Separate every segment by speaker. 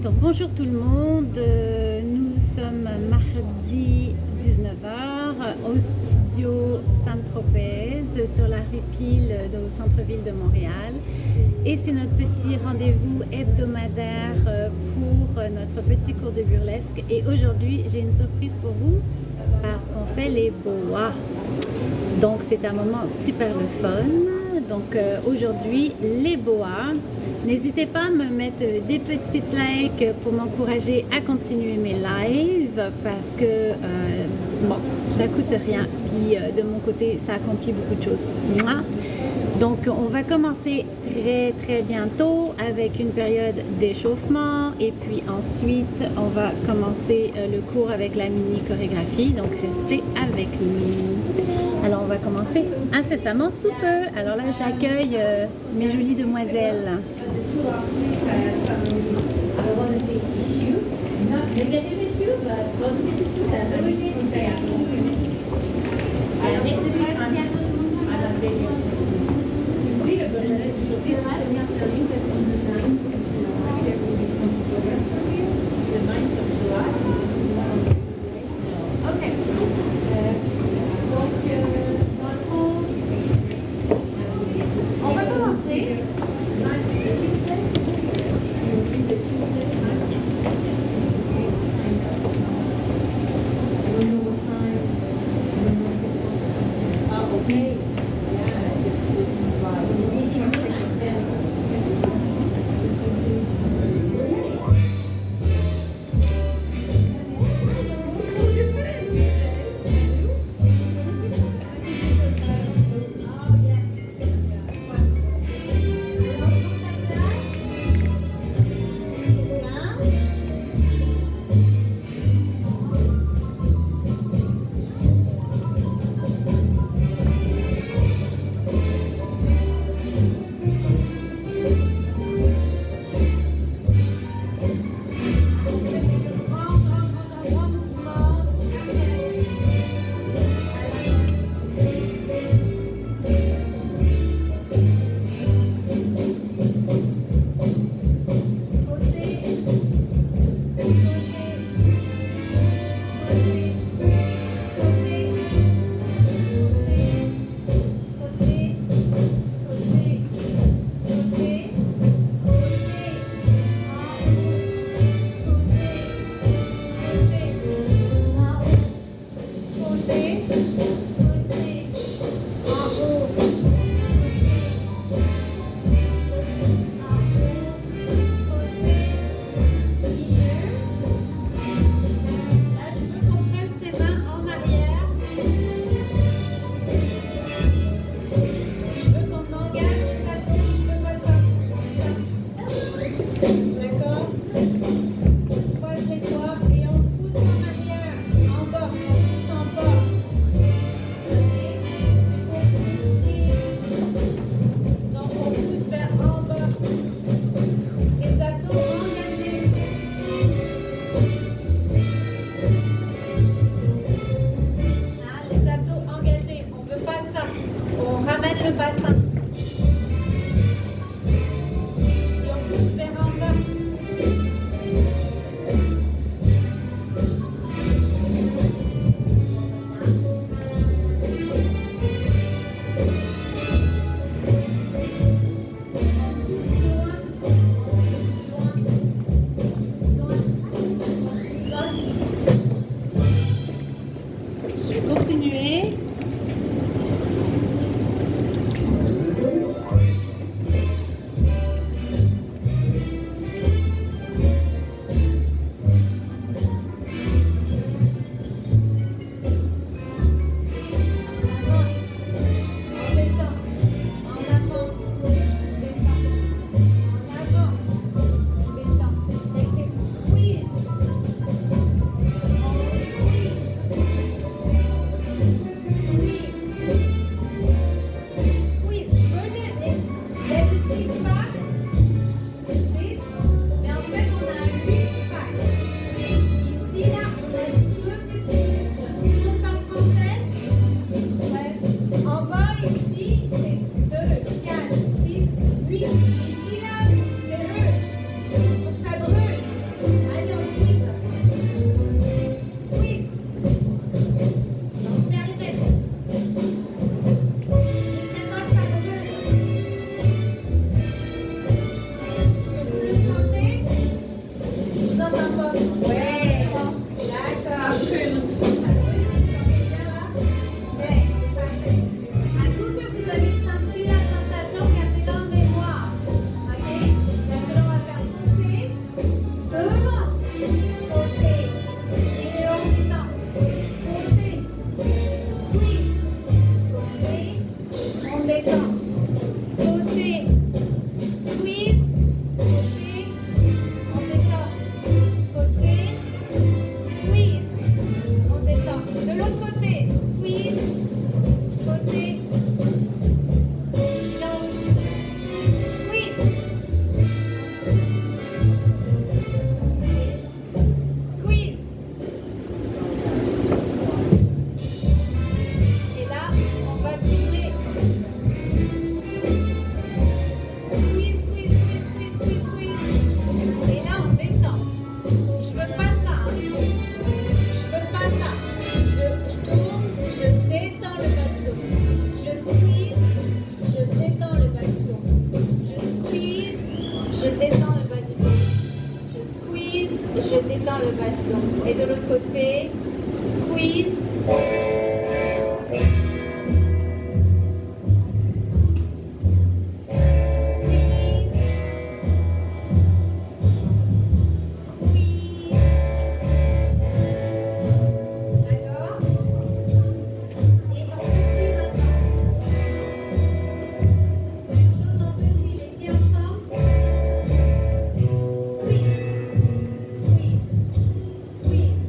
Speaker 1: Donc bonjour tout le monde, nous sommes mardi 19h au studio Saint-Tropez sur la rue Pile au centre-ville de Montréal et c'est notre petit rendez-vous hebdomadaire pour notre petit cours de burlesque et aujourd'hui j'ai une surprise pour vous parce qu'on fait les boas. Donc c'est un moment super le fun. Donc aujourd'hui les boas. N'hésitez pas à me mettre des petites likes pour m'encourager à continuer mes lives parce que bon, ça coûte rien. Puis de mon côté, ça accomplit beaucoup de choses. Donc on va commencer très bientôt avec une période d'échauffement et puis ensuite on va commencer le cours avec la mini chorégraphie. Donc restez avec nous. Alors on va commencer incessamment sous peu. Alors là j'accueille mes jolies demoiselles. on détend. Côté, squeeze. Côté, on détend. Côté, squeeze. On détend. De l'autre côté, squeeze. Côté, silence. Squeeze. Squeeze. Et là, on va tirer. Squeeze, squeeze, squeeze, squeeze, squeeze, squeeze. Et là, on détend. Je veux pas ça. Je veux pas ça. Je tourne, je détends le bas du dos. Je squeeze, je détends le bas du dos. Je squeeze, je détends le bas du dos. Je squeeze, je détends le bas du dos. Et de l'autre côté, squeeze. D'accord? Et en petit maintenant. Même chose en petit, les pieds ensemble. Squeeze, squeeze, squeeze.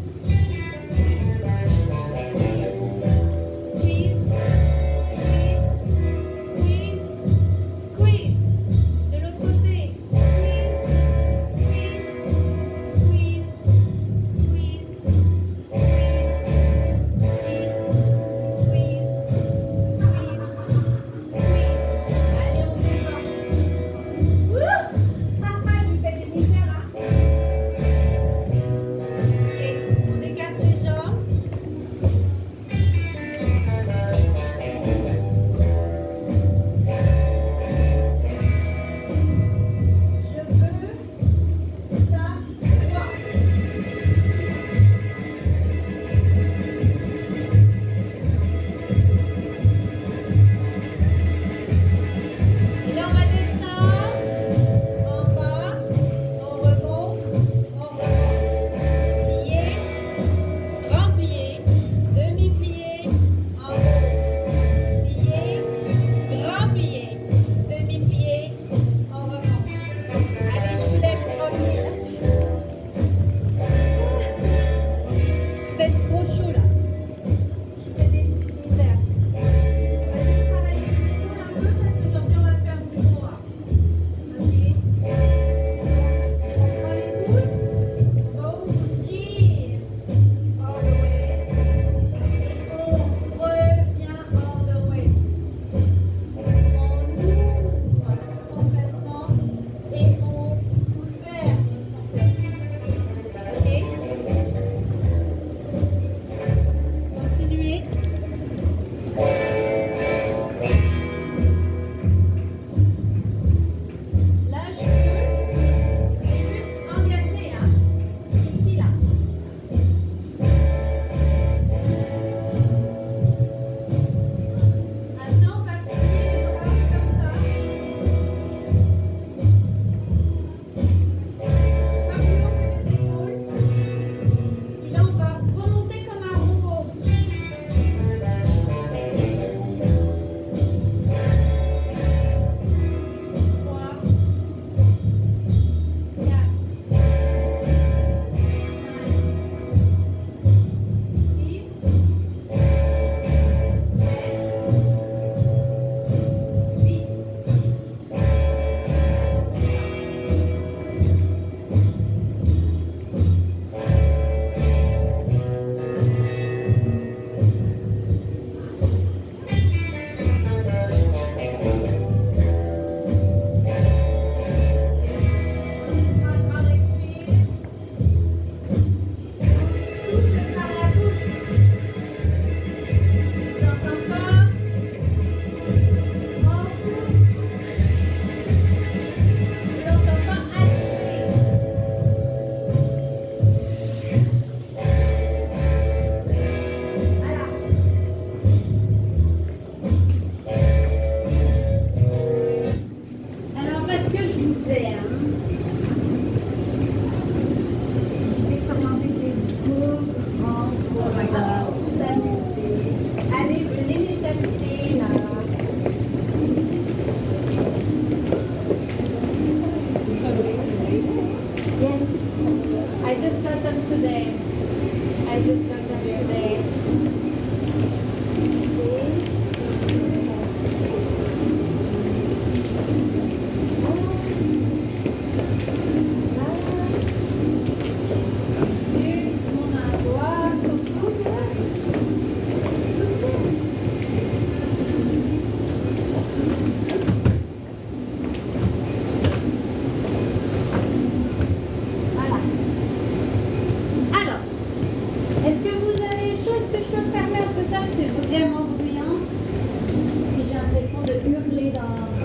Speaker 1: de hurler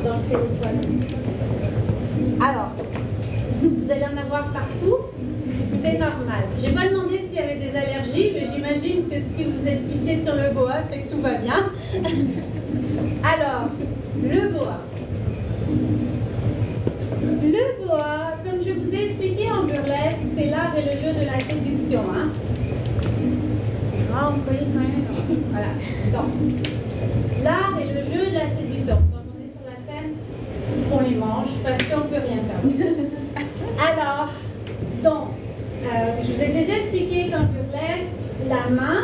Speaker 1: dans le téléphone. Alors, vous allez en avoir partout, c'est normal. Je n'ai pas demandé s'il y avait des allergies, mais j'imagine que si vous êtes pitché sur le boa, c'est que tout va bien. Alors, le boa. Le boa, comme je vous ai expliqué en burlesque, c'est l'art et le jeu de la séduction. Hein? Ah, on connaît quand même. Voilà. Donc, l'art et le jeu de la séduction. Quand on est sur la scène, on les mange parce qu'on ne peut rien faire. Alors, donc, je vous ai déjà expliqué qu'en burlesque, la main,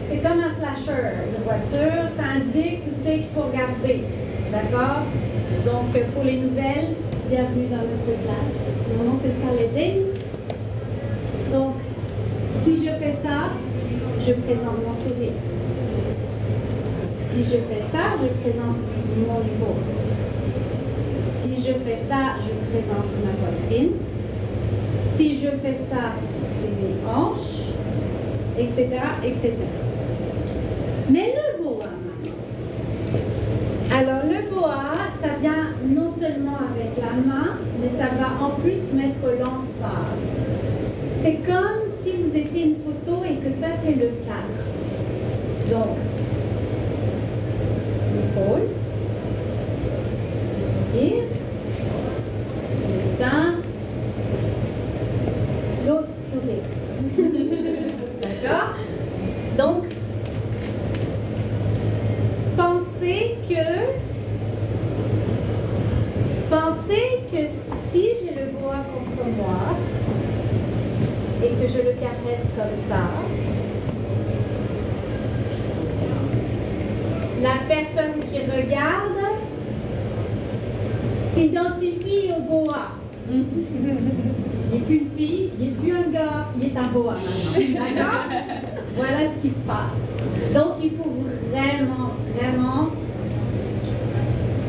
Speaker 1: c'est comme un flasher de voiture, ça indique où c'est qu'il faut regarder. D'accord? Donc, pour les nouvelles, bienvenue dans notre classe. Mon nom, c'est Scarlett James. Donc, si je fais ça, je présente mon sourire. Si je fais ça, je présente mon épaule. Si je fais ça, je présente ma poitrine. Si je fais ça, c'est mes hanches, etc., etc. Mais le boa, alors le boa, ça vient non seulement avec la main, mais ça va en plus mettre l'emphase. C'est comme si vous étiez une photo et que ça c'est le cadre. Donc, l'épaule, le sourire, le sein, l'autre sourire. D'accord? Donc, pensez que si j'ai le boa contre moi et que je le caresse comme ça, la personne qui regarde s'identifie au boa. Il n'est plus une fille, il n'est plus un gars, il est un boa maintenant. D'accord? Voilà ce qui se passe. Donc il faut vraiment, vraiment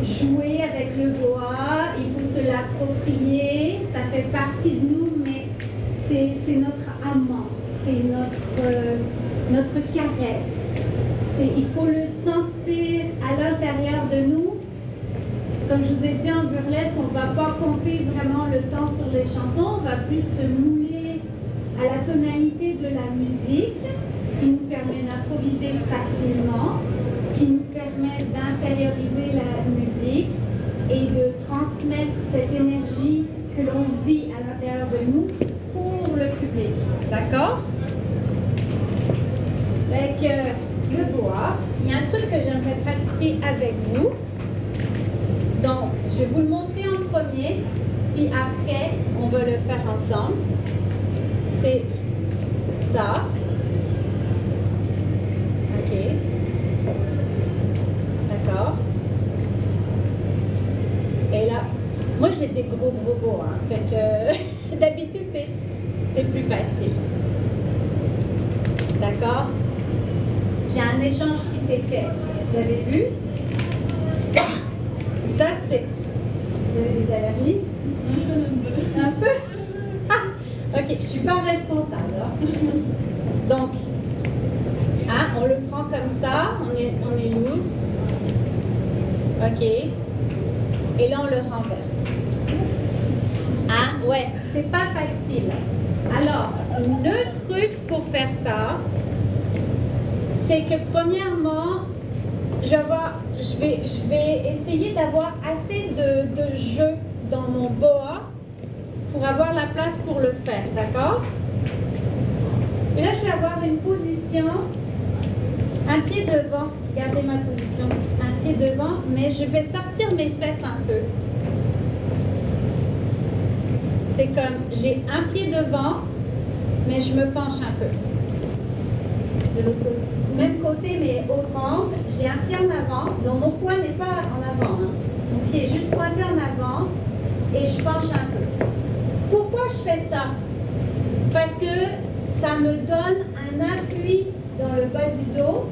Speaker 1: jouer avec le boa, il faut se l'approprier, ça fait partie de nous, mais c'est notre amant, c'est notre caresse. Il faut le sentir à l'intérieur de nous. Comme je vous ai dit en burlesque, on ne va pas compter vraiment le temps sur les chansons, on va plus se mouler à la tonalité de la musique, ce qui nous permet d'improviser facilement, ce qui nous permet d'intérioriser la musique et de transmettre cette énergie que l'on vit à l'intérieur de nous pour le public. D'accord? Avec le boa, il y a un truc que j'aimerais pratiquer avec vous. Donc, je vais vous le montrer en premier, puis après, on va le faire ensemble. C'est ça. OK. D'accord. Et là, moi j'ai des gros boas, hein, fait que d'habitude c'est plus facile. D'accord? J'ai un échange qui s'est fait. Vous avez vu? Ça c'est... Vous avez des allergies? Un peu? Ok, je ne suis pas responsable. Hein? Donc, hein, on le prend comme ça, on est loose. Ok. Et là, on le renverse. Hein? Ouais, c'est pas facile. Alors, le truc pour faire ça, c'est que premièrement, je vais essayer d'avoir assez de jeu dans mon boa pour avoir la place pour le faire, d'accord? Et là, je vais avoir une position, un pied devant, gardez ma position, un pied devant, mais je vais sortir mes fesses un peu. C'est comme, j'ai un pied devant, mais je me penche un peu. De l'autre côté. Même côté, mais autre angle, j'ai un pied en avant, donc mon poing n'est pas en avant, hein. Mon pied est juste pointé en avant, et je penche un peu. Pourquoi je fais ça? Parce que ça me donne un appui dans le bas du dos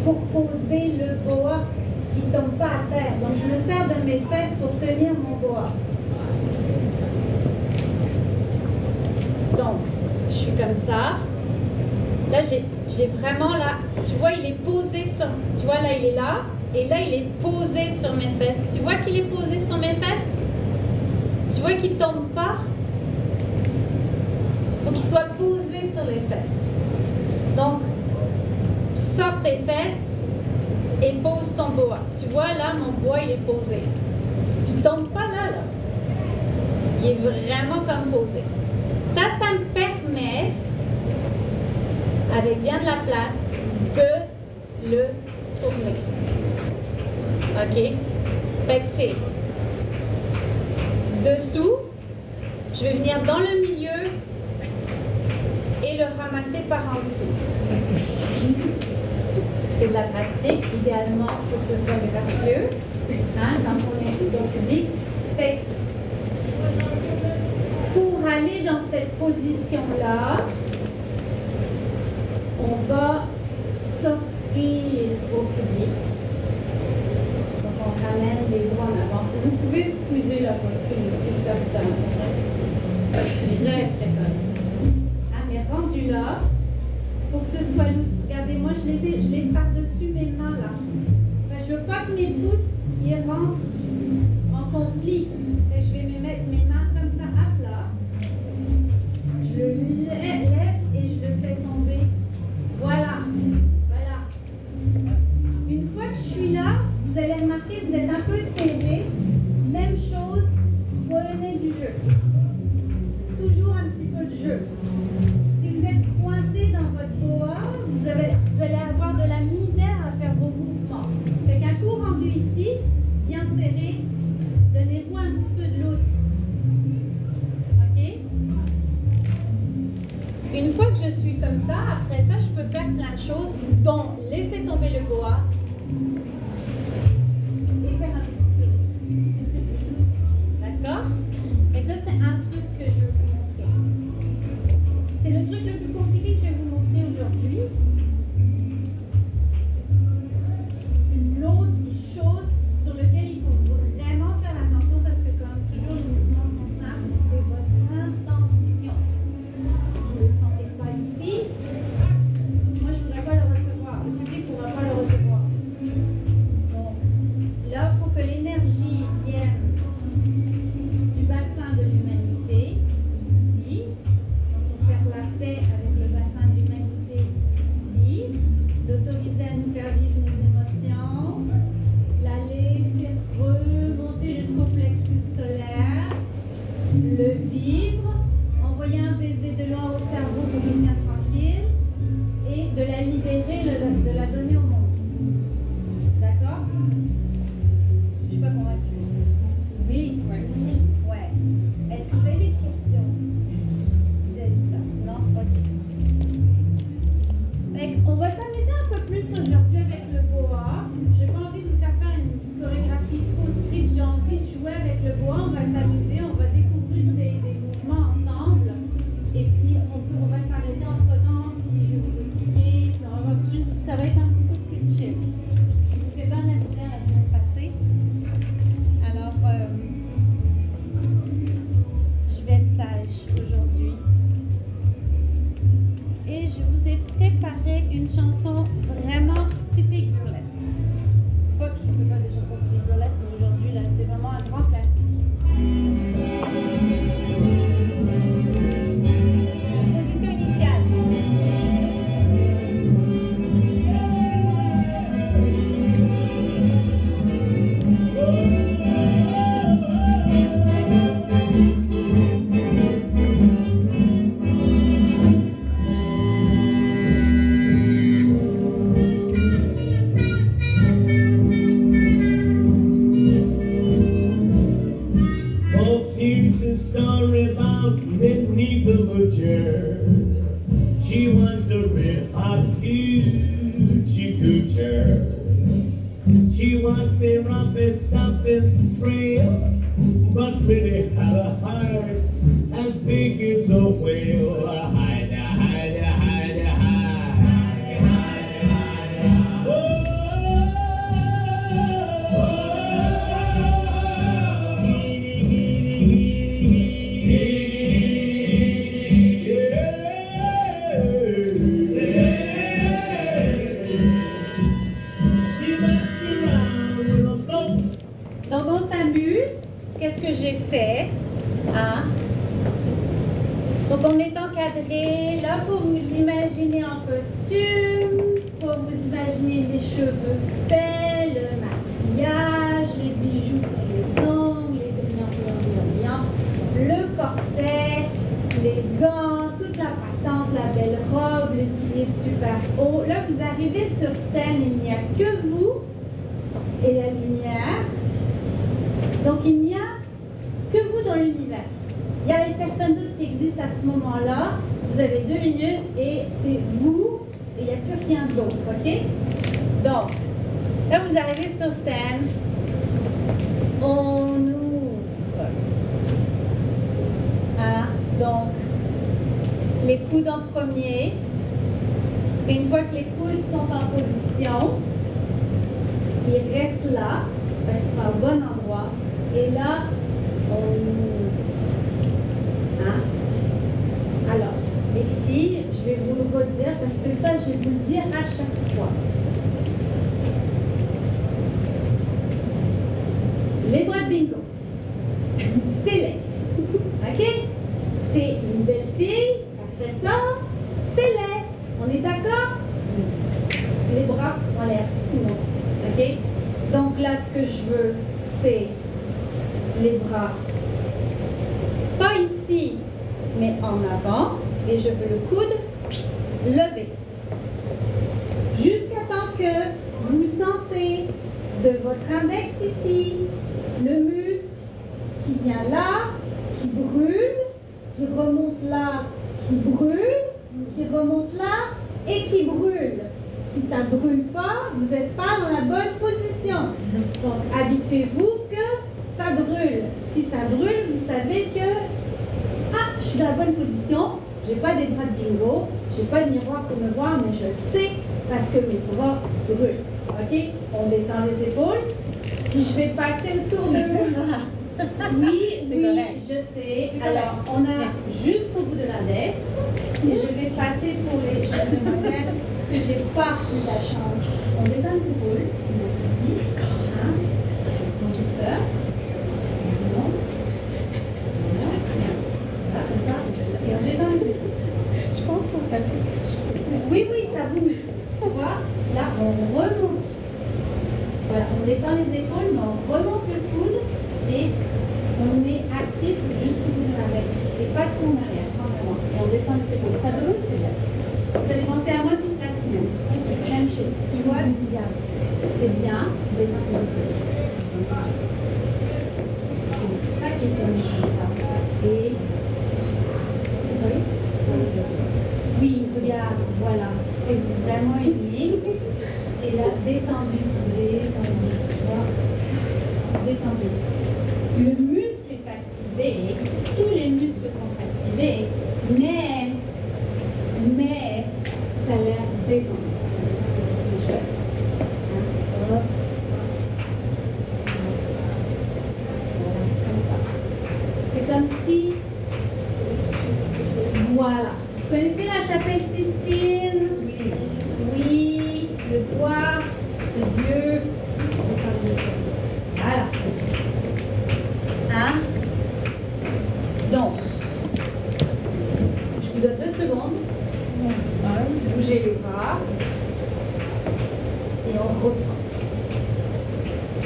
Speaker 1: pour poser le boa qui ne tombe pas à terre. Donc je me sers de mes fesses pour tenir mon boa. Donc, je suis comme ça. Là, j'ai vraiment là, tu vois, il est posé sur, tu vois, là, il est là. Et là, il est posé sur mes fesses. Tu vois qu'il est posé sur mes fesses? Tu vois qu'il ne tombe pas? Il faut qu'il soit posé sur les fesses. Donc, sors tes fesses et pose ton boa. Tu vois, là, mon boa, il est posé. Il ne tombe pas là, là. Il est vraiment comme posé. Ça me permet, avec bien de la place, de le tourner. OK? Fait que c'est dessous, je vais venir dans le milieu et le ramasser par en dessous. C'est de la pratique. Idéalement, il faut que ce soit gracieux, hein, quand on est dans le public. Fait que pour aller dans cette position-là, on va s'offrir au public. Donc, on ramène les bras en avant. Vous pouvez squeezer la poitrine aussi, ça vous donne. Très, très bonne. Ah, mais rendu là, pour que ce soit loose. Regardez, moi, je l'ai par-dessus mes mains, là. Enfin, je veux pas que mes pouces y rentrent en conflit. Fait que je vais me mettre mes mains comme ça à plat. Je le lève et je le fais tomber. Voilà. Voilà. Une fois que je suis là, vous allez remarquer que vous êtes un peu serré. Même chose, prenez du jeu. Toujours un petit peu de jeu. Si vous êtes coincé dans votre boa, vous allez avoir de la misère à faire vos mouvements. Fait qu'un coup rendu ici, bien serré, donnez-vous un petit peu de lousse. OK? Une fois que je suis comme ça, après ça, je peux faire plein de choses, dont laisser tomber le boa et faire un petit peu. D'accord? Et ça, c'est un truc que je veux vous montrer. C'est le truc le plus compliqué que je vais vous montrer aujourd'hui. L'autre chose sur laquelle il faut vraiment faire attention, parce que comme toujours les mouvements sont simples, c'est votre intention. Si vous ne le sentez pas ici, moi je ne pourrais pas le recevoir. Le public ne pourra pas le recevoir. Donc là, il faut que l'énergie vienne du bassin de l'humanité, ici. Donc on fait la paix avec le bassin de l'humanité, ici. L'autoriser à nous faire vivre nos émotions. La laisser remonter jusqu'au plexus solaire. Le vivre. Envoyer un baiser de loin au cerveau pour qu'il soit tranquille. Et de la libérer, de la donner au monde. D'accord? Je ne suis pas convaincue. Oui. Ouais. Est-ce que vous avez des questions? Vous avez dit ça? Non? Ok. On va s'amuser un peu plus aujourd'hui avec le boa. Je n'ai pas envie de vous faire faire une chorégraphie trop stricte. J'ai envie de jouer avec le boa. On va s'amuser, on va découvrir des mouvements ensemble. Et puis on va s'arrêter entre temps. Puis je vais vous expliquer. Puis on va voir juste, ça va être un petit peu plus chill. Je vous fais bien la lumière la semaine passée. Alors, je vais être sage aujourd'hui. Et je vous ai préparé une chanson vraiment typique burlesque. Pas que je ne fais pas des chansons typiques burlesques, mais aujourd'hui, là, c'est vraiment un grand classique. Position initiale.
Speaker 2: She was a red hot hoochie coocher. She was the roughest, toughest frail, but really had a heart as big as a whale. Hide, hide, hide, She must be right.
Speaker 1: s'amuse, qu'est-ce que j'ai fait? Hein? Donc on est encadré, là faut vous imaginer en costume, faut vous imaginer les cheveux faits, le maquillage, les bijoux sur les ongles, les brillants, le corset, les gants, toute la patente, la belle robe, les souliers super hauts. Là vous arrivez sur scène, il n'y a que vous et la lumière. Donc il n'y a que vous dans l'univers. Il y a une personne d'autre qui existe à ce moment-là. Vous avez 2 minutes et c'est vous et il n'y a plus rien d'autre, ok? Donc, là vous arrivez sur scène. On ouvre. Hein? Donc, les coudes en premier. Et une fois que les coudes sont en position, ils restent là, parce qu'ils sont au bon endroit. Et là, on ouvre. Hein? Alors, les filles, je vais vous le redire parce que ça, je vais vous le dire à chaque fois. Les bras de bingo, c'est les. Ok? C'est une belle fille, elle fait ça, c'est les. On est d'accord? Les bras en l'air, tout le monde. Ok? Donc là, ce que je veux, c'est les bras. Pas ici, mais en avant. Et je veux le coude levé. Jusqu'à temps que vous sentez de votre index ici, le muscle qui vient là, qui brûle, qui remonte là, qui brûle, qui remonte là et qui brûle. Si ça ne brûle pas, vous n'êtes pas dans la bonne position. Donc habituez-vous que ça brûle. Si ça brûle, vous savez que je suis dans la bonne position, je n'ai pas des bras de bingo, je n'ai pas de miroir pour me voir, mais je le sais parce que mes bras brûlent. Ok? On détend les épaules, puis je vais passer autour de vous. Oui, je sais. Alors, on a jusqu'au bout de l'index, et je vais passer pour les jeunes demoiselles que je n'ai pas eu la chance. On détend les épaules. Merci. Hein? En douceur. Et on détend les épaules.
Speaker 3: Je pense qu'on s'appelle.
Speaker 1: Oui, ça vous muscle. Tu vois, là, on remonte. Voilà, on détend les épaules, mais on remonte le coude et on est actif jusqu'au bout de l'index. Et pas trop en arrière, pas vraiment. Et on détend les épaules. Ça brûle, c'est bien. Vous allez penser à moi toute la semaine. Même chose. Tu vois, regarde. C'est bien, détend les épaules. C'est ça qui est comme ça. Et. Oui, regarde, voilà, c'est vraiment une ligne. Et là, détendu, détendu. Le muscle est activé, tous les muscles sont activés, mais tu as l'air détendu. Hop. Comme ça. C'est comme si. Voilà. Vous connaissez la chapelle Sistine? Oui. Oui, le doigt de Dieu. Voilà. Hein? Donc, je vous donne 2 secondes. Bougez les bras. Et on reprend.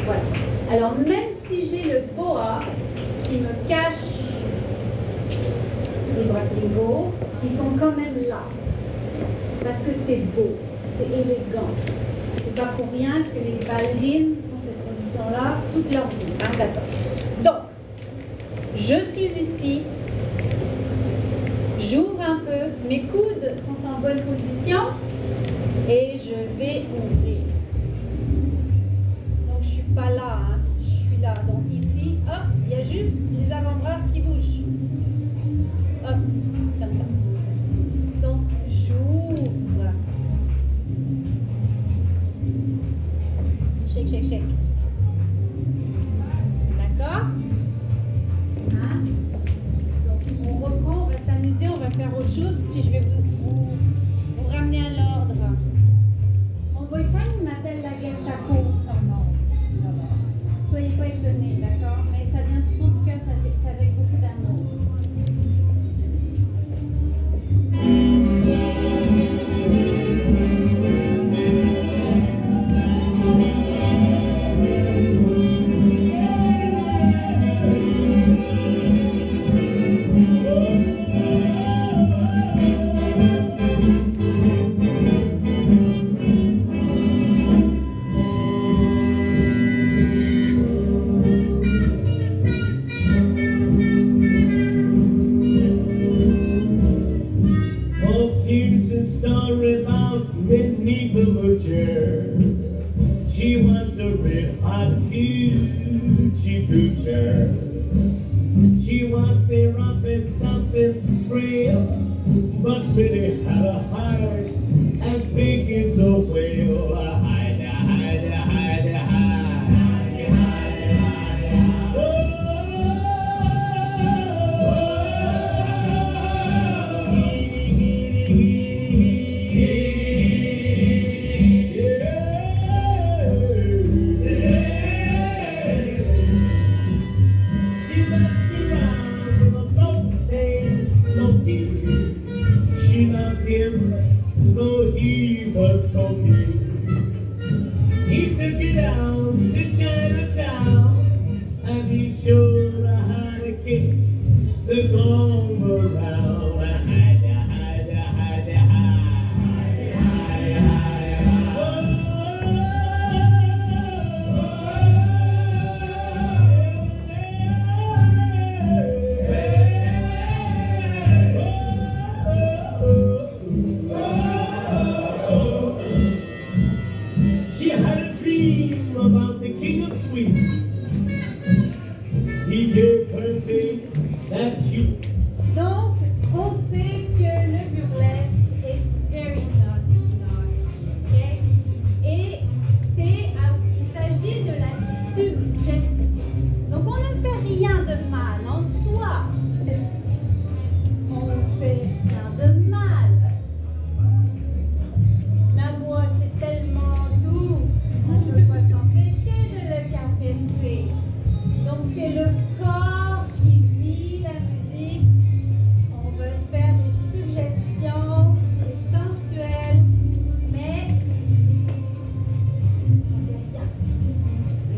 Speaker 1: Voilà. Alors, même si j'ai le boa qui me cache les bras de bingo, ils sont quand même là. Parce que c'est beau, c'est élégant. C'est pas pour rien que les ballerines font cette position-là toute leur vie. Hein, d'accord. Donc, je suis ici. J'ouvre un peu. Mes coudes sont en bonne position. Et je vais ouvrir. Donc, je suis pas là. Hein. Je suis là. Donc, ici, hop, il y a juste les avant-bras qui bougent. Hop, comme ça. Donc, j'ouvre. Shake, shake, shake. D'accord? Hein? Donc, on reprend, on va s'amuser, on va faire autre chose, puis je vais vous ramener à l'ordre. Mon boyfriend m'appelle la Gestapo. Soyez pas étonnés, d'accord?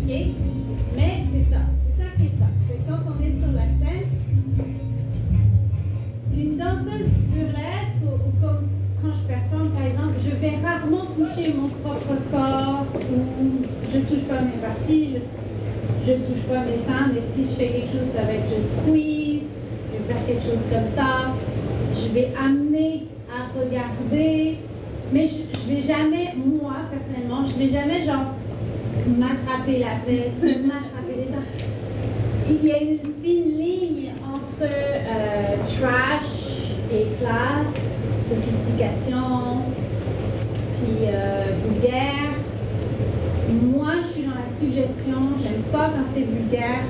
Speaker 1: OK? Mais c'est ça qui est ça. Que quand on est sur la scène, une danseuse burlesque, ou comme quand je performe par exemple, je vais rarement toucher mon propre corps, ou je touche pas mes parties, je touche pas mes seins, mais si je fais quelque chose, ça va être je squeeze, je vais faire quelque chose comme ça, je vais amener à regarder, mais je vais jamais, moi personnellement, je vais jamais genre m'attraper la fesse, m'attraper les seins. Il y a une fine ligne entre trash et classe, sophistication, puis vulgaire. Moi, je suis dans la suggestion, j'aime pas quand c'est vulgaire,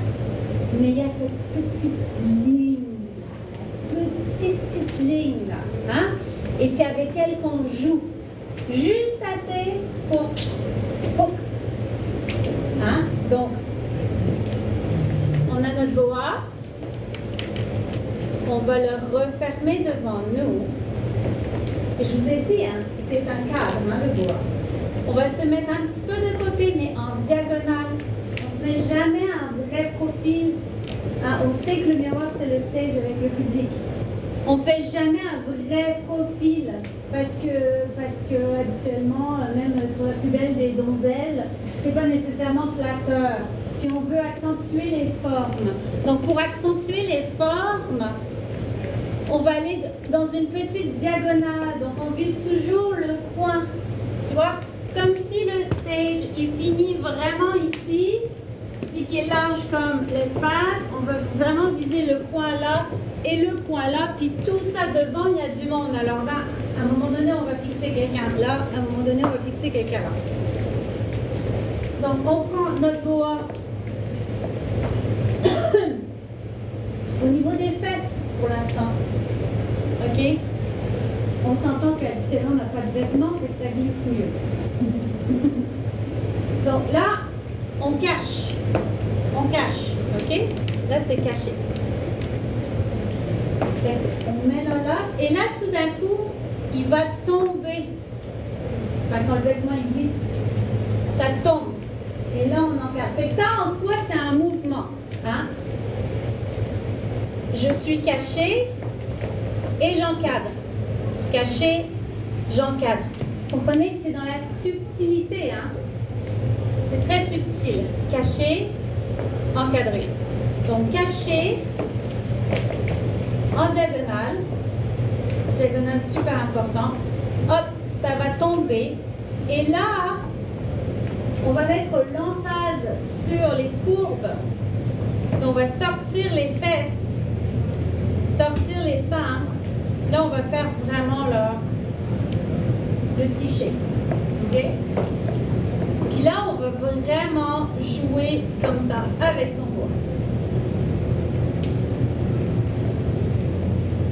Speaker 1: mais il y a cette petite ligne là, petite ligne là, hein? Et c'est avec elle qu'on joue, juste assez pour hein? Donc, on a notre boa, on va le refermer devant nous. Et je vous ai dit, hein, c'est un cadre, hein, le boa. On va se mettre un petit peu de côté, mais en diagonale. On ne se met jamais un vrai profil. Hein, on sait que le miroir, c'est le stage avec le public. On ne fait jamais un vrai profil parce que habituellement, même sur la plus belle des donzelles, c'est pas nécessairement flatteur. Puis on veut accentuer les formes. Donc pour accentuer les formes, on va aller dans une petite diagonale. Donc on vise toujours le coin. Tu vois? Comme si le stage, il finit vraiment ici et qui est large comme l'espace. On va vraiment viser le coin là et le coin là. Puis tout ça devant, il y a du monde. Alors là, à un moment donné, on va fixer quelqu'un là. À un moment donné, on va fixer quelqu'un là. Donc on prend notre boa au niveau des fesses pour l'instant. OK? On s'entend qu'habituellement on n'a pas de vêtements, que ça glisse mieux. Donc là, on cache. On cache. OK? Là, c'est caché. On met là. Et là, tout d'un coup, il va tomber. Enfin, quand le vêtement il glisse, ça tombe. Et là, on encadre. Fait que ça, en soi, c'est un mouvement. Hein? Je suis cachée et j'encadre. Caché, j'encadre. Comprenez que c'est dans la subtilité. Hein? C'est très subtil. Caché, encadré. Donc, caché, en diagonale. Diagonale super important. Hop, ça va tomber. Et là, on va mettre l'emphase sur les courbes. On va sortir les fesses, sortir les seins. Là, on va faire vraiment le tiché. OK? Puis là, on va vraiment jouer comme ça, avec son bois.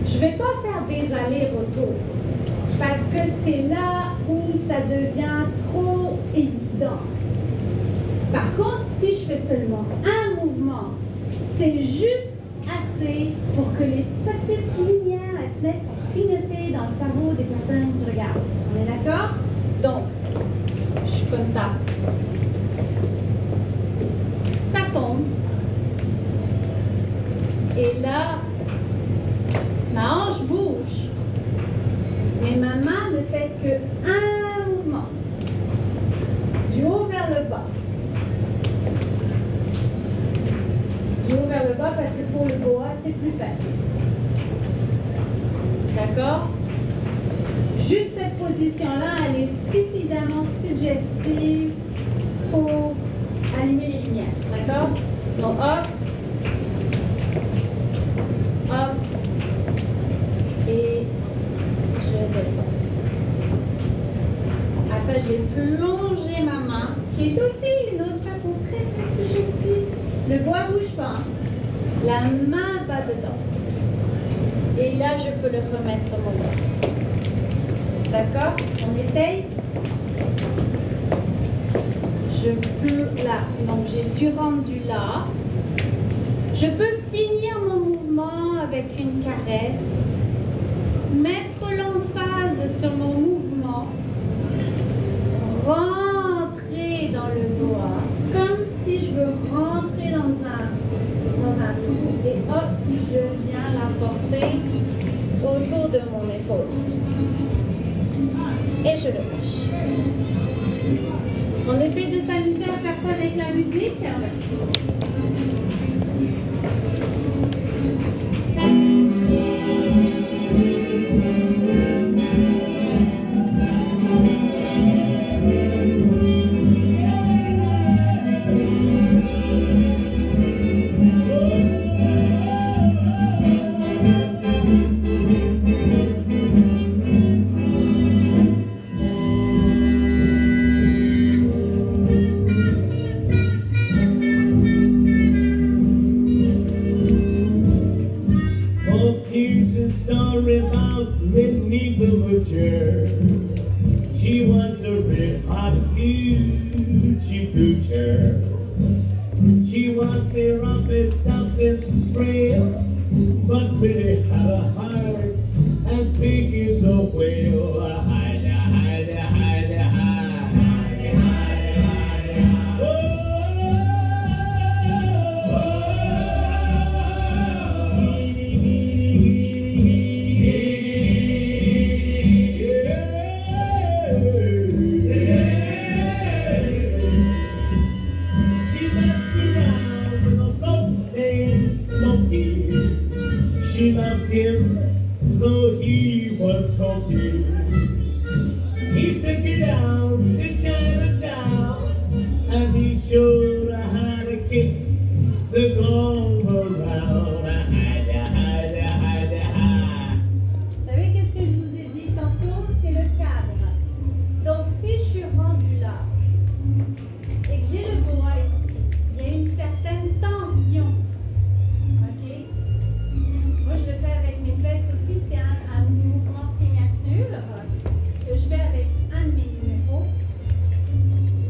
Speaker 1: Je ne vais pas faire des allers-retours, parce que c'est là où ça devient trop évident. Par contre, si je fais seulement un mouvement, c'est juste assez pour que les petites lumières elles se mettent à clignoter dans le cerveau des personnes qui regardent. On est d'accord? Donc, je suis comme ça. Ça tombe. Et là, ma hanche bouge. Mais ma main ne fait qu'un mouvement. Du haut vers le bas. Du haut vers le bas parce que pour le boa, c'est plus facile. D'accord? Juste cette position-là, elle est suffisamment suggestive pour allumer les lumières. D'accord? Donc, hop. Hop. Et je descends. Après, je vais plonger ma main, qui est aussi une autre façon très très suggestive. Le bois ne bouge pas. La main va dedans. Et là, je peux le remettre sur mon bras. D'accord? On essaye? Je peux là. Donc, je suis rendue là. Je peux finir mon mouvement avec une caresse. Mettre l'emphase sur mon mouvement. Rentrer dans le doigt. Comme si veux rentrer dans un trou et hop, je viens la porter autour de mon épaule. Et je le lâche. On essaie de s'amuser à faire ça avec la musique.
Speaker 2: She wants a red hot hoochie coocher. She wants the roughest, toughest trail, but really had a heart and big is a whale. Hide, hide, hide, hide, hide, hide, She loved him, though he was talking. He took her down to Chinatown, and he showed her how to kick the gong around.
Speaker 1: Vous savez qu'est-ce que je vous ai dit tantôt? C'est le cadre. Donc si je suis rendue là et que j'ai le boa ici, il y a une certaine tension. Ok? Moi je le fais avec mes fesses aussi, c'est un mouvement signature que je fais avec un de mes numéros.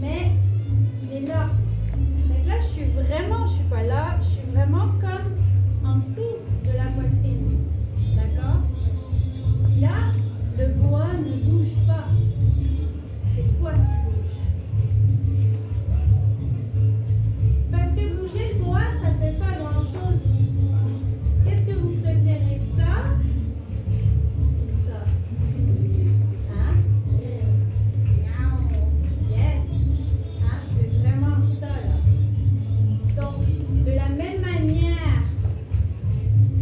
Speaker 1: Mais il est là. Donc là je suis pas là, je suis vraiment comme en dessous de la poitrine. D'accord? Là, le boa ne bouge pas. C'est toi qui bouges. Parce que bouger le boa, ça ne fait pas grand-chose. Qu'est-ce que vous préférez, ça ou ça? Hein? Yes. Hein? C'est vraiment ça, là. Donc, de la même manière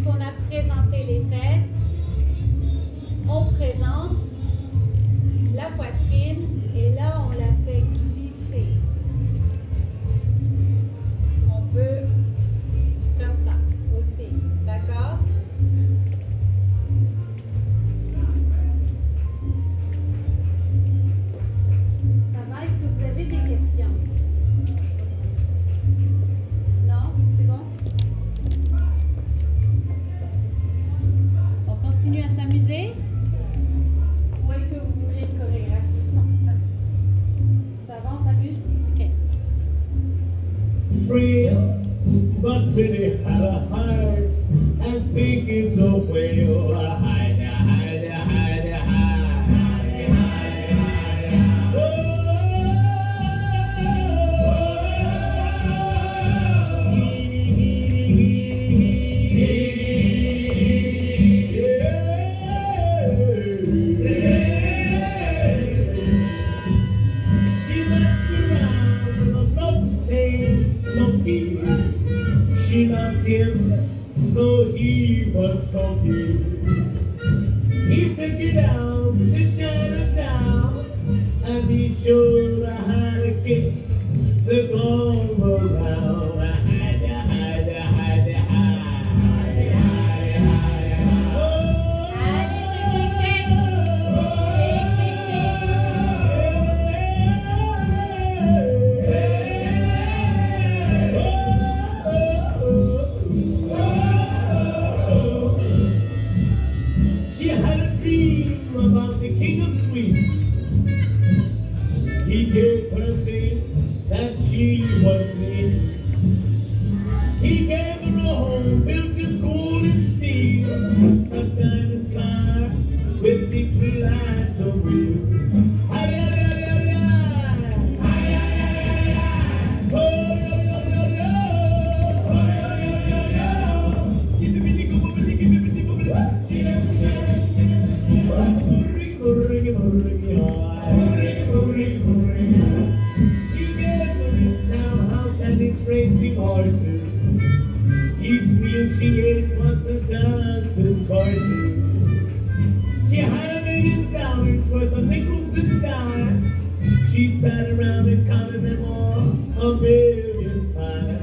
Speaker 1: qu'on a présenté les fesses, on présente la poitrine et là on la fait glisser. On peut comme ça aussi, d'accord? Ça va? Est-ce que vous avez des questions? Non? C'est bon? On continue à s'amuser? Ou est-ce que vous voulez une chorégraphie? Non, ça va, on s'amuse? Ok.
Speaker 2: Frail, but really had a heart and big is a whale. Hide, hide, hide, hide, She loved him, though he was talking. He took her down to Chinatown, and he showed her how to kick the gong around. Hide, hide, hide, hide, hide, hide.
Speaker 1: Allez, shake, shake, shake. Shake, shake,
Speaker 2: She had a dream racing horses. Each meal she ate was a dance with courses. She had $1,000,000 worth of nickels and dimes. She sat around and counted them all, 1,000,000 times.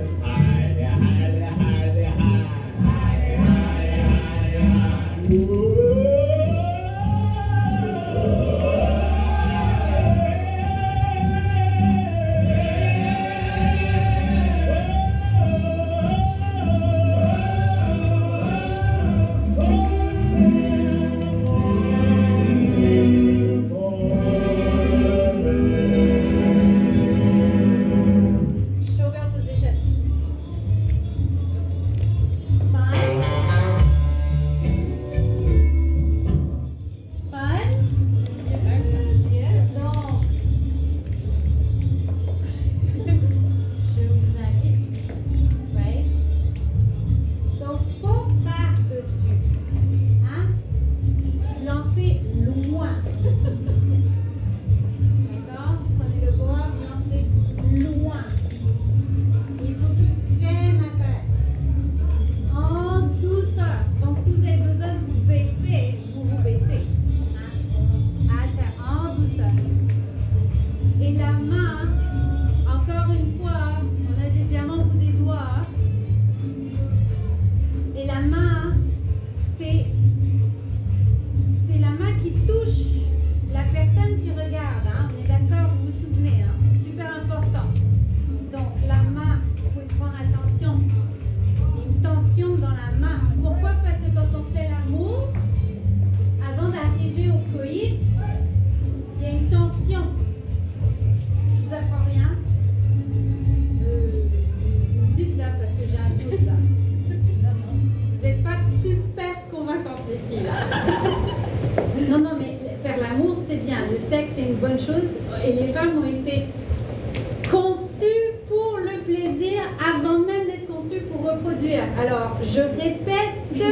Speaker 1: Alors, je répète,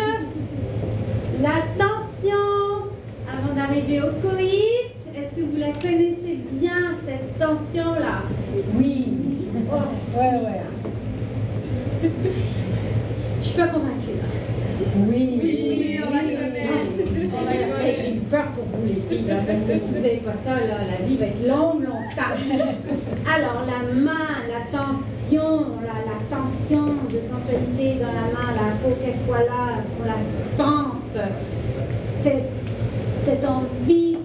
Speaker 1: la tension avant d'arriver au coït. Est-ce que vous la connaissez bien, cette tension-là?
Speaker 3: Oui.
Speaker 1: Oh,
Speaker 3: Ouais.
Speaker 1: je suis pas convaincue, là.
Speaker 3: Oui,
Speaker 1: on la connaît. J'ai eu peur pour vous, les filles, là, parce que si vous n'avez pas ça, là, la vie va être longue, longtemps. Alors, la main, la tension, la tension de sensualité dans la main, il faut qu'elle soit là, qu'on la sente, cette envie,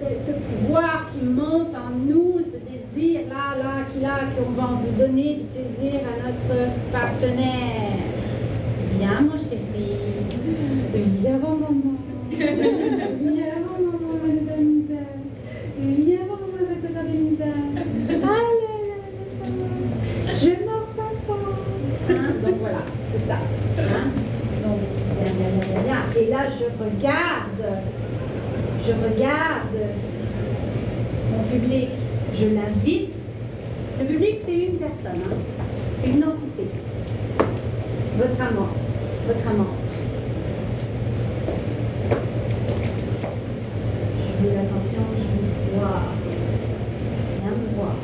Speaker 1: ce pouvoir qui monte en nous, ce désir qu'on va vous donner du plaisir à notre partenaire. Viens, mon chéri, viens voir maman. Viens voir maman, mademoiselle. Viens voir maman, mademoiselle. Allez, je mords pas fort. Hein? Donc voilà, c'est ça. Hein? Donc, bien. Et là, je regarde mon public, je l'invite. Le public, c'est une personne, hein? C'est une entité. Votre amant, votre amante. Je veux l'attention, je veux me voir. Viens me voir.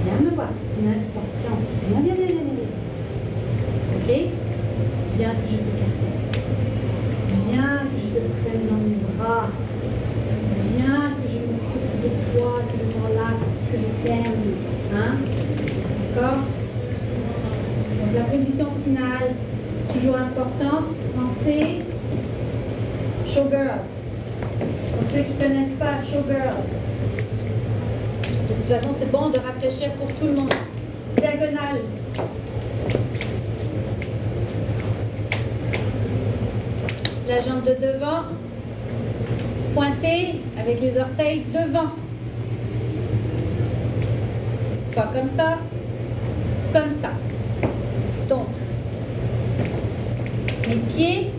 Speaker 1: Viens me voir, c'est une invitation. Viens. Ok? Viens que je te caresse. Viens que je te prenne dans mes bras. Viens que je m'occupe de toi, que je m'enlace, que je t'aime. Hein? D'accord? Donc la position finale, toujours importante, pensez showgirl. Pour ceux qui ne connaissent pas showgirl, de toute façon c'est bon de rafraîchir pour tout le monde. Diagonale. La jambe de devant, pointée avec les orteils devant. Pas comme ça, comme ça. Donc, mes pieds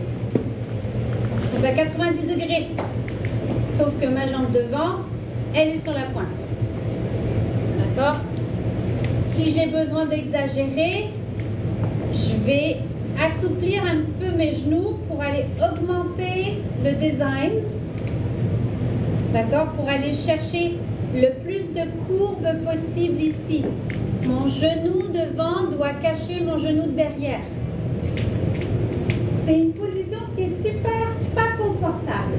Speaker 1: sont à 90 degrés, sauf que ma jambe devant, elle est sur la pointe. D'accord? Si j'ai besoin d'exagérer, je vais assouplir un petit peu mes genoux pour aller augmenter le design. D'accord? Pour aller chercher le plus de courbes possible ici. Mon genou devant doit cacher mon genou de derrière. C'est une position qui est super pas confortable.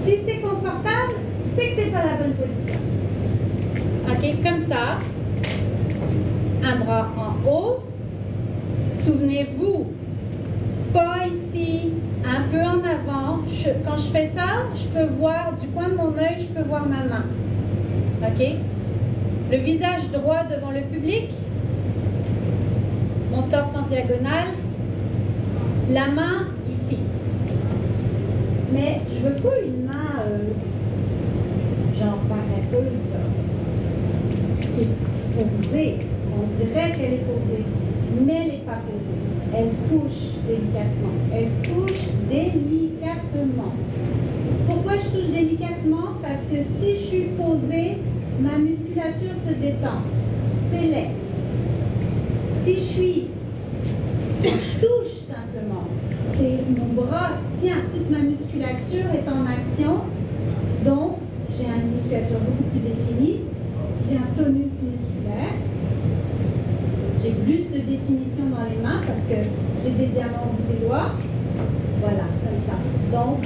Speaker 1: Si c'est confortable, c'est que c'est pas la bonne position. Ok, comme ça. Un bras en haut. Souvenez-vous, pas ici, un peu en avant. Quand je fais ça, je peux voir du coin de mon œil, je peux voir ma main. Ok? Le visage droit devant le public. Mon torse en diagonale. La main ici. Mais je veux pas une main genre paresseuse qui est posée. On dirait qu'elle est posée, mais elle n'est pas posée. Elle touche délicatement. Elle touche délicatement. Pourquoi je touche délicatement? Parce que si je suis posée, ma musculature se détend. C'est laid. Si je touche simplement, c'est mon bras tient, toute ma musculature est en action, donc j'ai une musculature beaucoup plus définie, j'ai un tonus musculaire, j'ai plus de définition dans les mains parce que j'ai des diamants au bout des doigts, voilà, comme ça. Donc,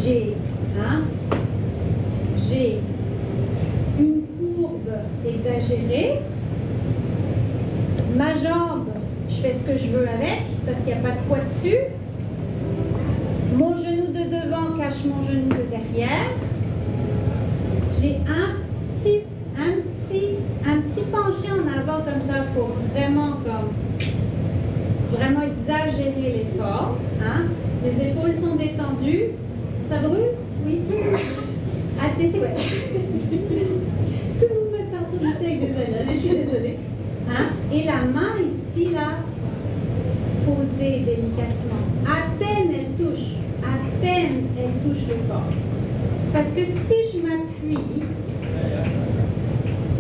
Speaker 1: j'ai une courbe exagérée. Ma jambe, je fais ce que je veux avec parce qu'il n'y a pas de poids dessus. Mon genou de devant cache mon genou de derrière. J'ai un petit penché en avant comme ça pour vraiment exagérer l'effort. Hein? Les épaules sont détendues. Ça brûle? Oui. À tes souhaits. Tout le monde me sort ici avec des ailes. Je suis désolée. Hein? Et la main ici, là, posée délicatement. À peine elle touche le corps. Parce que si je m'appuie,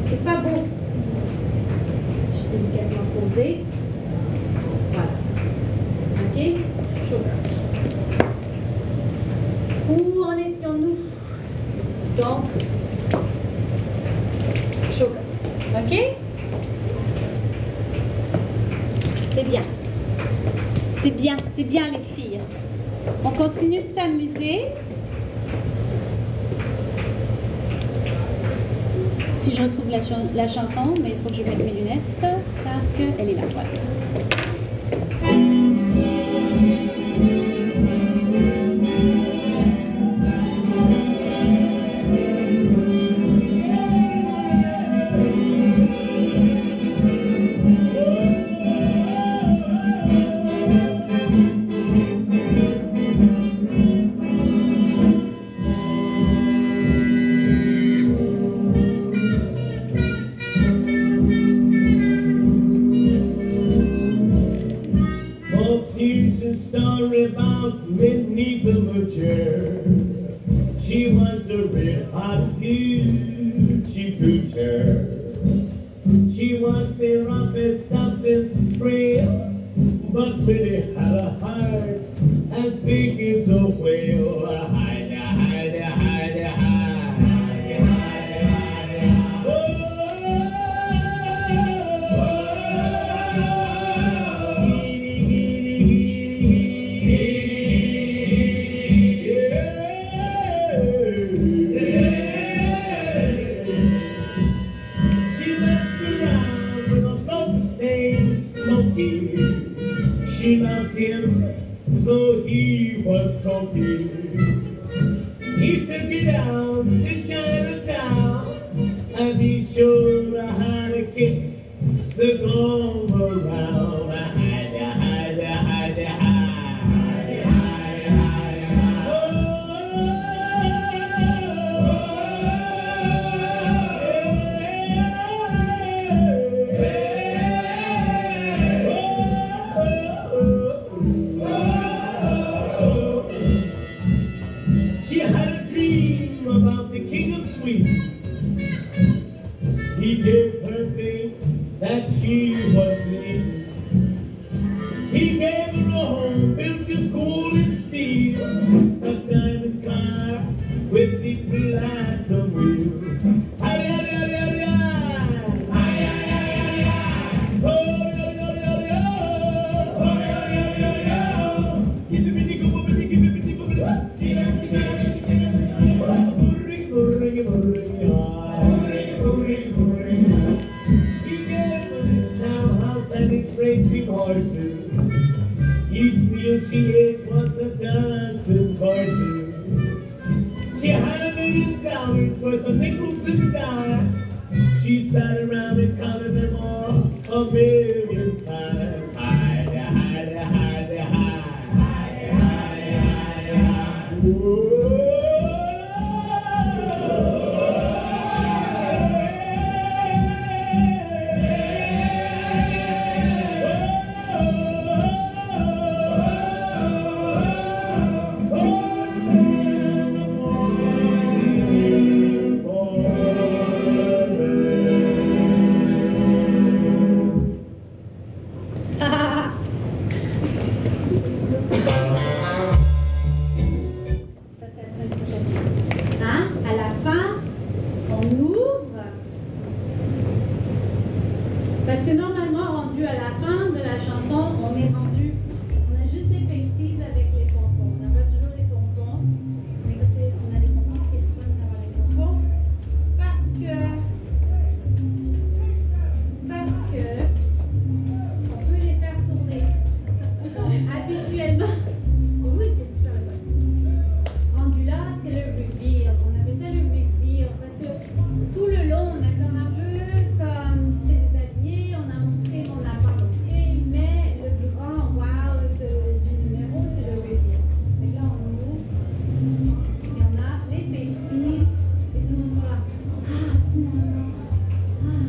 Speaker 1: c'est pas beau. Si je suis délicatement posée, voilà. Ok? Shoulder. Où en étions-nous? Donc, shoulder. Ok? C'est bien. C'est bien les filles. On continue de s'amuser. Si je retrouve la chanson, mais il faut que je mette mes lunettes parce qu'elle est là. Voilà.
Speaker 2: With the lights on wheels. horses. Each meal she ate was a dozen courses. She had $1 million worth of nickels and dimes. She sat around and counted them all $1 million times. Hide, hide, hide, hide, hide, hide, hide. Whoa.
Speaker 1: Parce que normalement, rendu à la fin de la chanson, on a juste les pasties avec les pompons. On n'a pas toujours les pompons, mais quand on a les pompons, c'est le fun d'avoir les pompons. Parce que on peut les faire tourner. Habituellement, oui, c'est super fun. Rendu là, c'est le reveal. On appelle ça le reveal parce que tout le long, on a comme un peu comme c'est des alliés, on a montré, on n'a pas montré, mais le plus grand wow du numéro, c'est le reveal. Et là, on ouvre et on a les pasties et tout le monde sont là. Ah, finalement. Ah.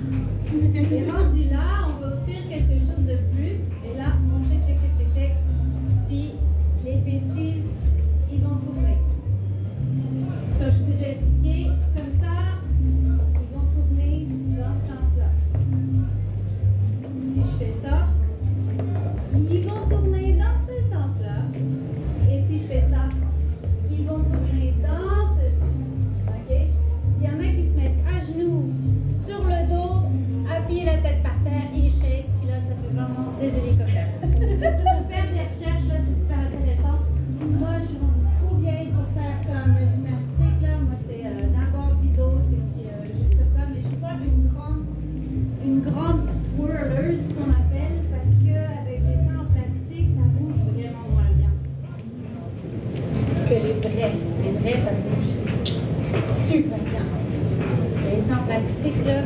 Speaker 1: Et rendu là, on va offrir quelque chose de plus. Et là, on check. Puis les pasties, ils vont tourner. Comme je t'ai déjà expliqué, comme ça, ils vont tourner dans ce sens-là. Si je fais ça, ils vont tourner dans ce sens-là. Et si je fais ça, ils vont tourner dans ce sens. OK? Il y en a qui se mettent à genoux, sur le dos, appuyer la tête par terre, ils shake, puis là, ça fait vraiment des hélicoptères. Pour faire des recherches, là, c'est super intéressant. Moi, je suis rendue trop vieille pour faire comme le gymnastique, là. Moi, c'est d'abord puis d'autres, et puis juste comme ça. Mais je suis pas une grande twirler, ce qu'on appelle, parce qu'avec les seins en plastique, ça bouge vraiment moins bien. Que les vrais, ça bouge super bien. Les seins en plastique, là,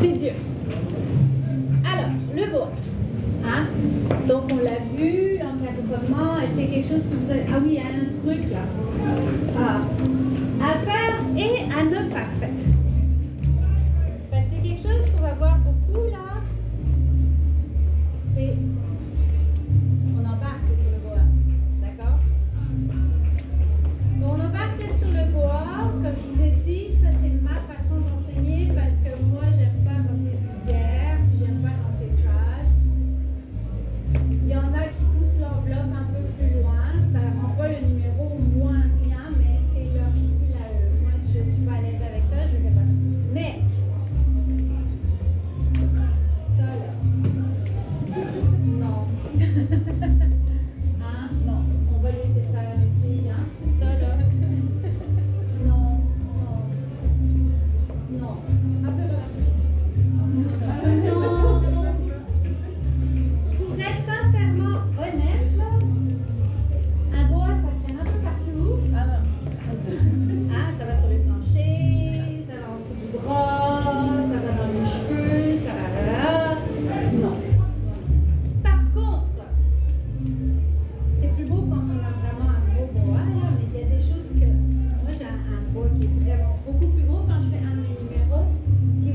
Speaker 1: c'est dur. Alors, le bois. Hein? Donc, on l'a vu, l'encadrement, et c'est quelque chose que vous avez... Ah oui, il y a un truc là. Ah. À faire et à ne pas faire. Parce que c'est quelque chose qu'on va voir beaucoup là. C'est... On embarque sur le bois. D'accord? On embarque sur le bois. Comme je vous ai dit, ça c'est ma façon d'enseigner parce que moi, j'aime pas quand c'est vulgaire, j'aime pas quand c'est trash. Il y en a qui poussent l'enveloppe un peu plus loin, ça rend pas le numéro moins bien, mais c'est leur style à eux. Moi, je suis pas à l'aise avec ça, je fais pas ça. Mais, ça là, non. Hein? Non, on va laisser ça à les filles, hein? Ça là, non. Un peu non. Pour être sincèrement honnête, là, un bois, ça traîne un peu partout. Hein, ça va sur le plancher, ça va en dessous du bras, ça va dans les cheveux, ça va là. Non. Par contre, c'est plus beau quand on a vraiment un gros bois, là, mais il y a des choses que... Moi, j'ai un bois qui est vraiment beaucoup plus gros quand je fais un de mes numéros, qui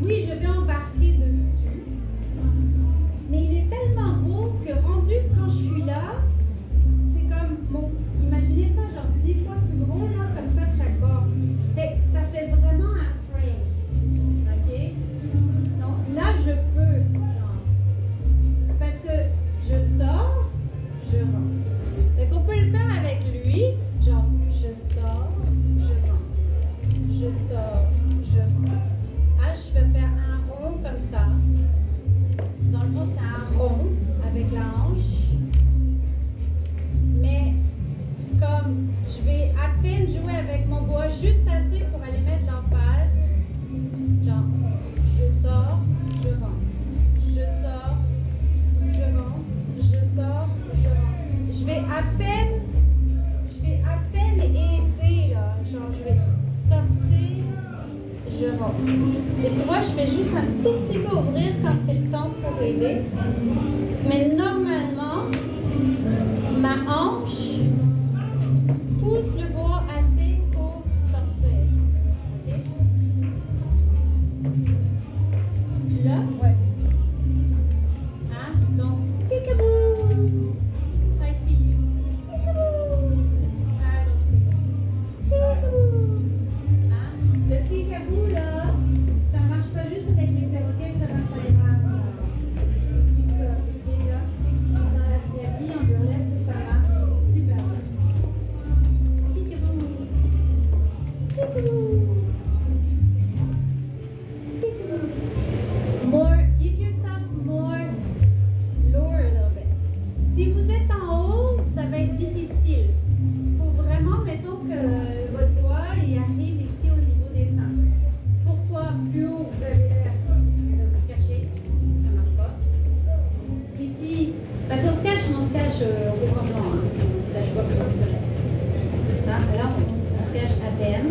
Speaker 4: juste un tout petit peu ouvrir quand c'est le temps pour aider. Mais normalement, ma hanche pousse le bois assez pour sortir. Okay? Tu l'as? Ouais. Hein? Donc, peekaboo! I see you. Peekaboo! I don't see you. Peekaboo! Hein?
Speaker 3: Le peekaboo, là, ça marche pas juste avec les perroquets sur Instagram. TikTok, ok, là. Dans la vraie vie, en burlesque, ça marche super bien.
Speaker 4: Peekaboo! Peekaboo! Peekaboo! More, give yourself more lower a little bit. Si vous êtes en haut, ça va être difficile. Il faut vraiment, mettons que votre doigt il arrive ici au niveau des seins. Pourquoi plus haut vous avez l'air de vous cacher? Ça marche pas. Ici, parce qu'on se cache, on fait semblant, hein. On se cache pas comme on peut l'être. Là, on se cache à peine.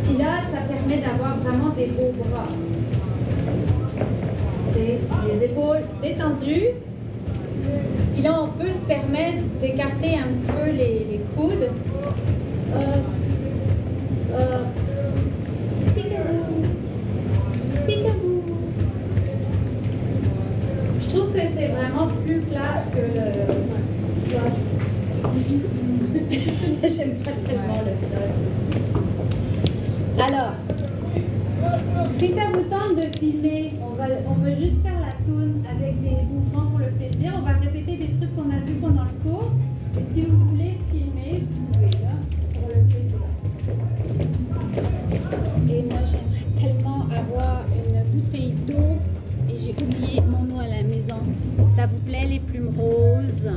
Speaker 4: Puis là, ça permet d'avoir vraiment des beaux bras. Les épaules détendues. Puis là, on peut se permettre d'écarter un petit peu les coudes. Peekaboo. Peekaboo. Je trouve que c'est vraiment plus classe que le floss. J'aime pas tellement le floss. Alors, si ça vous tente de filmer, on va juste faire la toune avec des mouvements pour le plaisir. On va répéter des trucs qu'on a vus pendant le cours. Et si vous voulez filmer, vous pouvez là, pour le plaisir.
Speaker 1: Et moi, j'aimerais tellement avoir une bouteille d'eau et j'ai oublié mon eau à la maison. Ça vous plaît, les plumes roses?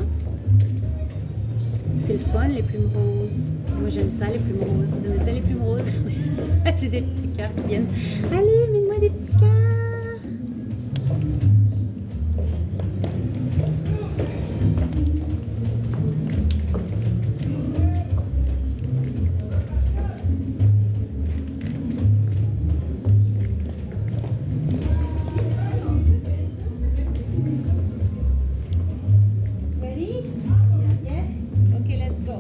Speaker 1: C'est le fun, les plumes roses. Moi, j'aime ça, les plumes roses. Vous aimez ça, les plumes roses? J'ai des petits cœurs qui viennent. Allez, mets-moi des petits cœurs.
Speaker 4: Ready? Yes? Okay, let's go.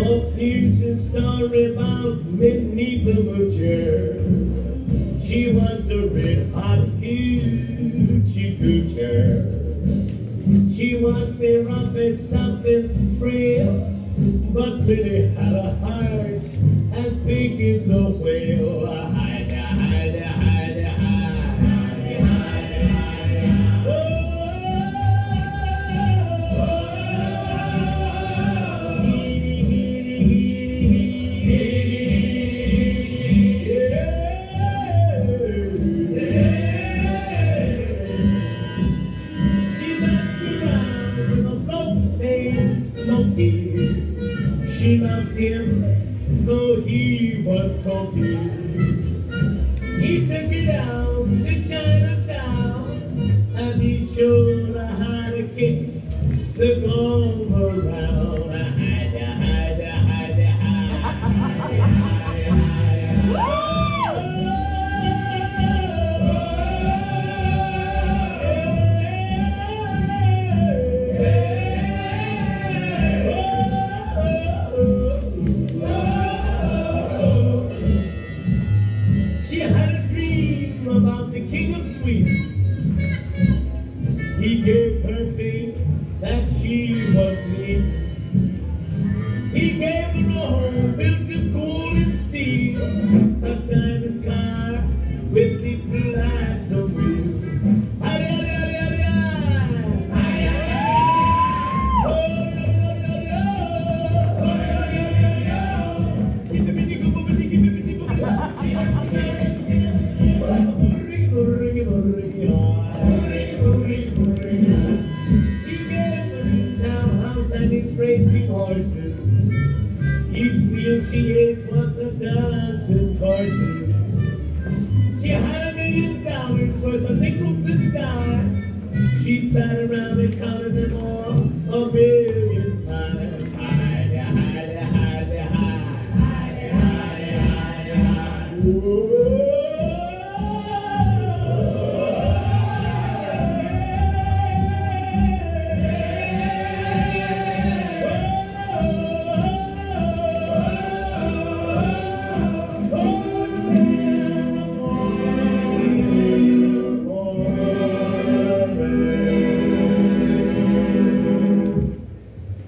Speaker 2: Oh, here's a story about Minnie Boocher. She was a red hot hoochie coocher. She was the roughest, toughest frail, but Minnie had a heart as big as a whale. Hide, hide, hide, hide, hide, hide. She loved him, though he was funky. He took her down to Chinatown, and he showed her how to kick the gong around. Hide, hide, hide, hide, She had a dream about the king of sweets. He gave her faith that she was me. He gave her a home built of gold and steel, a diamond car with the lights of wheels. worth as they crossed the sky. She sat around and counted them all a million times. Hide, hide, hide, hide, hide, hide, hide. Whoa.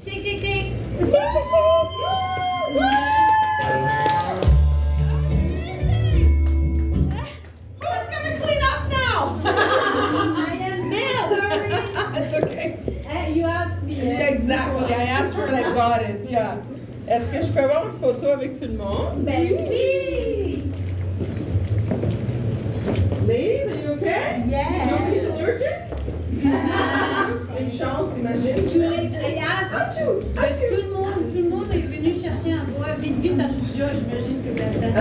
Speaker 4: Shake, shake, shake.
Speaker 5: Who's gonna clean up now?
Speaker 4: I am so sorry.
Speaker 5: It's okay.
Speaker 4: You asked me.
Speaker 5: Exactly. I asked for it, I got it. Yeah. Est-ce que je peux avoir une photo avec tout le monde?
Speaker 4: Ben oui.
Speaker 5: Ladies, are you okay?
Speaker 4: Yes.
Speaker 5: Nobody's allergic? Une chance, imagine.
Speaker 4: Tous les tout le monde est venu chercher un bois vite vite à Jojo, j'imagine que personne.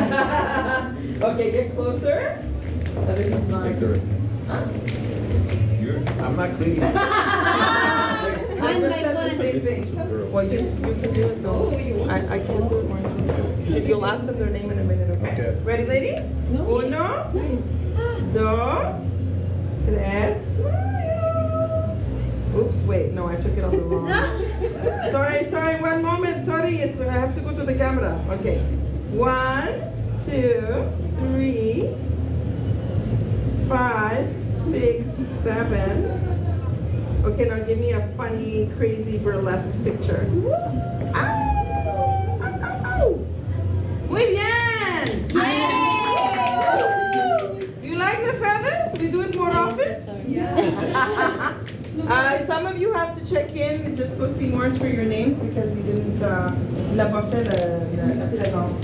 Speaker 5: Okay, get closer. Oh, this is mine. Huh?
Speaker 6: I'm not cleaning.
Speaker 4: One
Speaker 5: I
Speaker 4: by
Speaker 5: said the
Speaker 4: one.
Speaker 5: same thing. Well, you can do it though. I can't do it more. You'll ask them their name in a minute, okay?
Speaker 6: Okay.
Speaker 5: Ready, ladies? Uno, dos, tres. Oops, wait, no, I took it on the wrong. Sorry, one moment, sorry, I have to go to the camera. Okay. 1, 2, 3, 5, 6, 7. Okay, now give me a funny, crazy, burlesque picture. Ow! Ow, ow, ow. Muy bien! You like the feathers? We do it more often? Some of you have to check in and just go see Morris for your names because he didn't, il n'a pas fait la présence.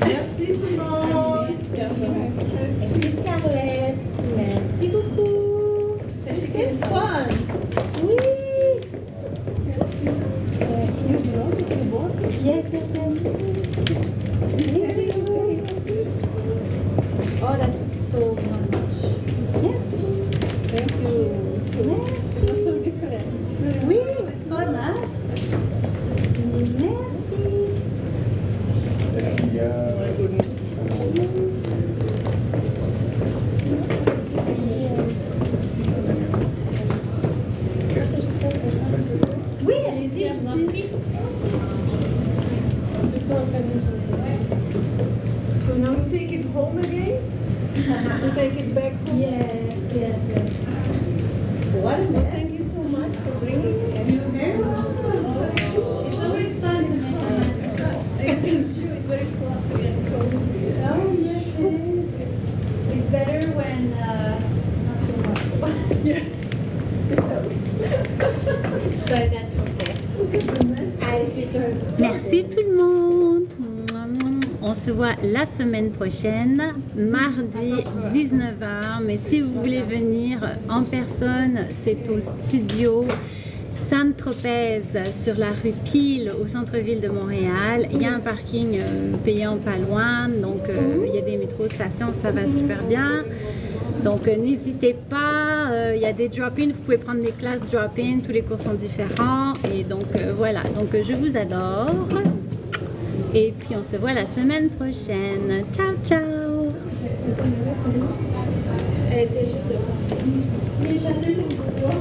Speaker 5: Merci tout le monde.
Speaker 4: Merci Scarlett. Merci beaucoup. C'était fun. Oui. Yes, yes, yes. Oh, that's so much. Yes. Thank you. Merci. It's so different. Oui, it's fun, hein? Merci.
Speaker 6: Est-ce qu'il y a...
Speaker 5: My goodness.
Speaker 4: Oui, allez-y, je vous en prie.
Speaker 5: So now we take it home again? We take it back home?
Speaker 4: Yes, yes, yes. What is
Speaker 5: Well, thank you so much for bringing it.
Speaker 4: You're very welcome. It's always fun to make
Speaker 3: It's true, it's very fluffy and cozy.
Speaker 4: Oh, yes, it is. It's better when it's not so much.
Speaker 5: Yeah.
Speaker 4: But that's okay. Allez, c'est tout.
Speaker 1: Merci tout le monde. On se voit la semaine prochaine, mardi 19h. Mais si vous voulez venir en personne, c'est au studio Saint-Tropez sur la rue Pile au centre-ville de Montréal. Il y a un parking payant pas loin, donc il y a des métro-stations, ça va super bien. Donc n'hésitez pas, il y a des drop-in, vous pouvez prendre des classes drop-in, tous les cours sont différents. Et donc voilà, donc je vous adore. Et puis on se voit la semaine prochaine. Ciao, ciao!
Speaker 3: Elle était juste devant. Mais j'avais le pouvoir.